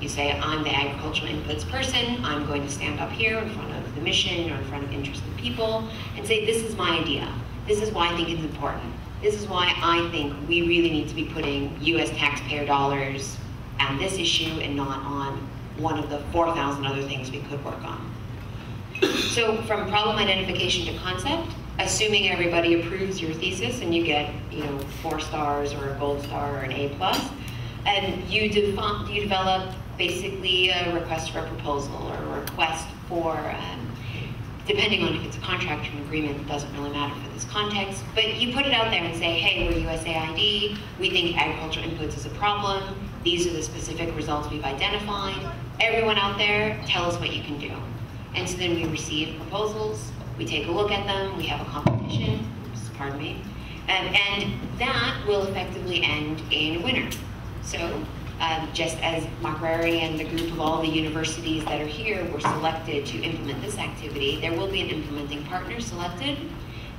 You say, I'm the agricultural inputs person, I'm going to stand up here in front of the mission or in front of interested people and say, this is my idea. This is why I think it's important. This is why I think we really need to be putting US taxpayer dollars on this issue and not on one of the 4,000 other things we could work on. So from problem identification to concept, assuming everybody approves your thesis and you get 4 stars or a gold star or an A+, and you develop basically a request for a proposal or a request for, depending on if it's a contract or an agreement, it doesn't really matter for this context, but you put it out there and say, hey, we're USAID, we think agricultural inputs is a problem, these are the specific results we've identified, everyone out there, tell us what you can do. And so then we receive proposals, we take a look at them, we have a competition, pardon me, and that will effectively end in a winner. So just as Mark Rary and the group of all the universities that are here were selected to implement this activity, there will be an implementing partner selected,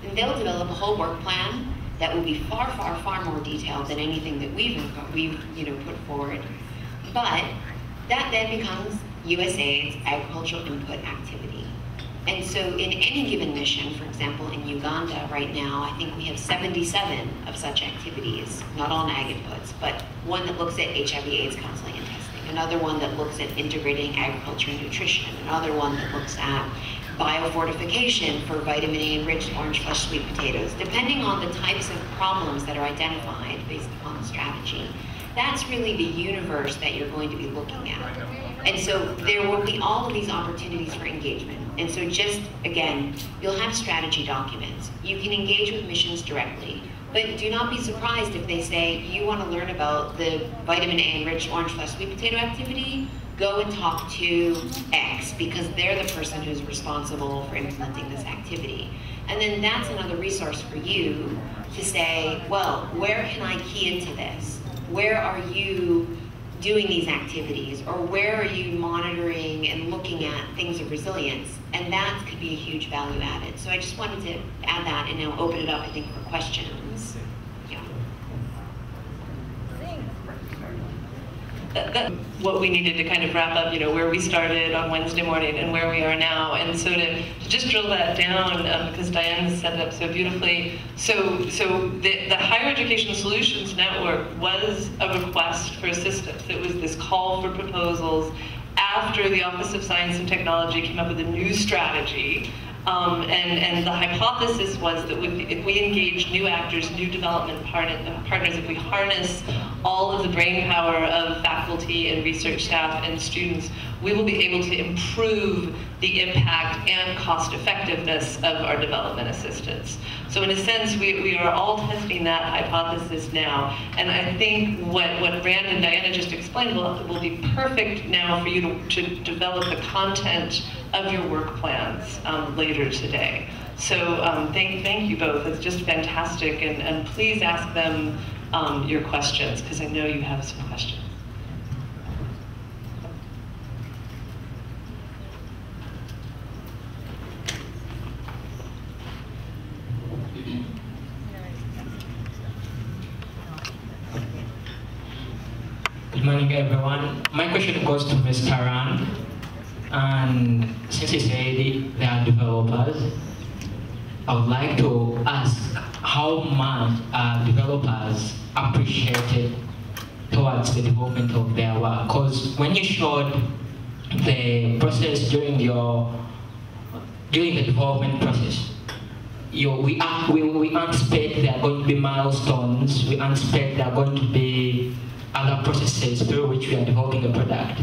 and they'll develop a whole work plan that will be far, far, far more detailed than anything that we've put forward. But that then becomes USAID's agricultural input activity. And so in any given mission, for example, in Uganda right now, I think we have 77 of such activities, not all ag inputs, but one that looks at HIV/AIDS counseling and testing, another one that looks at integrating agriculture and nutrition, another one that looks at biofortification for vitamin A-enriched orange flesh sweet potatoes, depending on the types of problems that are identified based upon the strategy. That's really the universe that you're going to be looking at. And so there will be all of these opportunities for engagement. And so just, again, you'll have strategy documents. You can engage with missions directly, but do not be surprised if they say, you want to learn about the vitamin A-enriched orange flesh sweet potato activity, go and talk to X, because they're the person who's responsible for implementing this activity. And then that's another resource for you to say, well, where can I key into this? Where are you doing these activities, or where are you monitoring and looking at things of resilience? And that could be a huge value added. So I just wanted to add that and now open it up, I think, for questions. Yeah. What we needed to kind of wrap up, where we started on Wednesday morning and where we are now. And so to just drill that down, because Diane set it up so beautifully. So the Higher Education Solutions Network was a request for assistance. It was this call for proposals after the Office of Science and Technology came up with a new strategy. And the hypothesis was that if we engage new actors, new development partners, if we harness all of the brain power of faculty and research staff and students, we will be able to improve the impact and cost effectiveness of our development assistance. So in a sense, we are all testing that hypothesis now. And I think what Rand and Diana just explained will be perfect now for you to develop the content of your work plans later today. So thank you both. It's just fantastic. And please ask them your questions, because I know you have some questions. Good morning, everyone. My question goes to Ms. Karan. And since you say they are developers, I would like to ask how much are developers appreciated towards the development of their work? Because when you showed the process during the development process, we anticipate there are going to be milestones, we anticipate there are going to be other processes through which we are developing a product.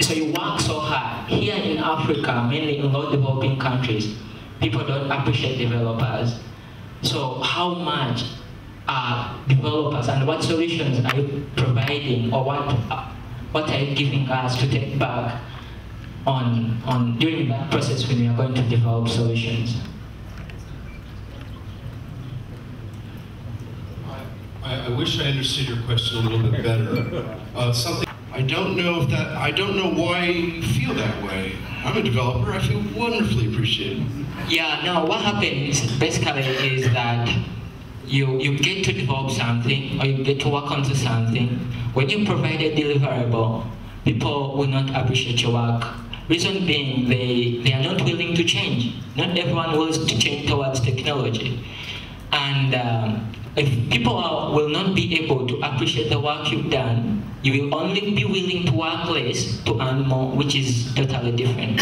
So you work so hard. Here in Africa, mainly in low developing countries, people don't appreciate developers. So how much are developers and what solutions are you providing, or what are you giving us to take back on during that process when we are going to develop solutions? I wish I understood your question a little bit better. I don't know why you feel that way. I'm a developer, I feel wonderfully appreciated. Yeah, no, what happens basically is that you get to develop something, or you get to work onto something. When you provide a deliverable, people will not appreciate your work. Reason being, they are not willing to change. Not everyone wills to change towards technology. And if people will not be able to appreciate the work you've done, you will only be willing to work less to earn more, which is totally different.